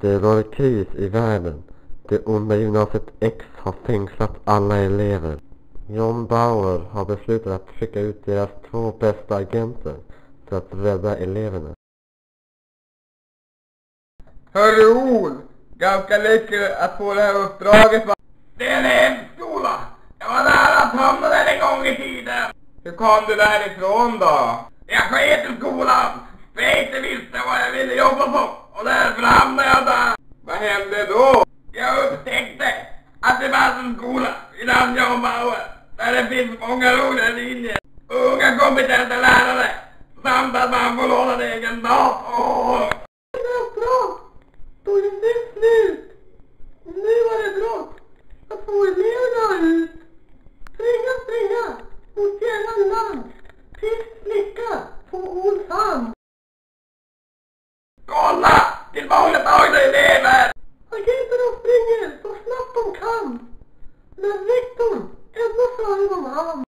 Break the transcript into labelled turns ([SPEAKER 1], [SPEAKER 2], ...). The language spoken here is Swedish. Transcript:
[SPEAKER 1] Det råder kris i världen. Det onda gymnasiet X har fängslat alla elever. John Bauer har beslutat att skicka ut deras 2 bästa agenter för att rädda eleverna.
[SPEAKER 2] Hörru Ol, ganska läcker att få det här uppdraget, va? Det är en hemskola. Jag var nära att hamna där en gång i tiden. Hur kom du därifrån då? Jag sket i skolan. För jag inte visste vad jag ville jobba på. Och därför hamnade jag där. Vad hände då? Jag upptäckte att det fanns en skola i namn John Bauer. Där det finns många roliga linjer. Unga kompetenta lärare. Samt att man får låna en egen dator. Det är bra. Då är det slut. Nu var det brått att få eleverna ut. Springa mot fjärran land. Tyst flicka på Olshamn. Kolla! Tillbaka elever! Agenterna springer så snabbt de kan. Men rektorn ändå före de hann.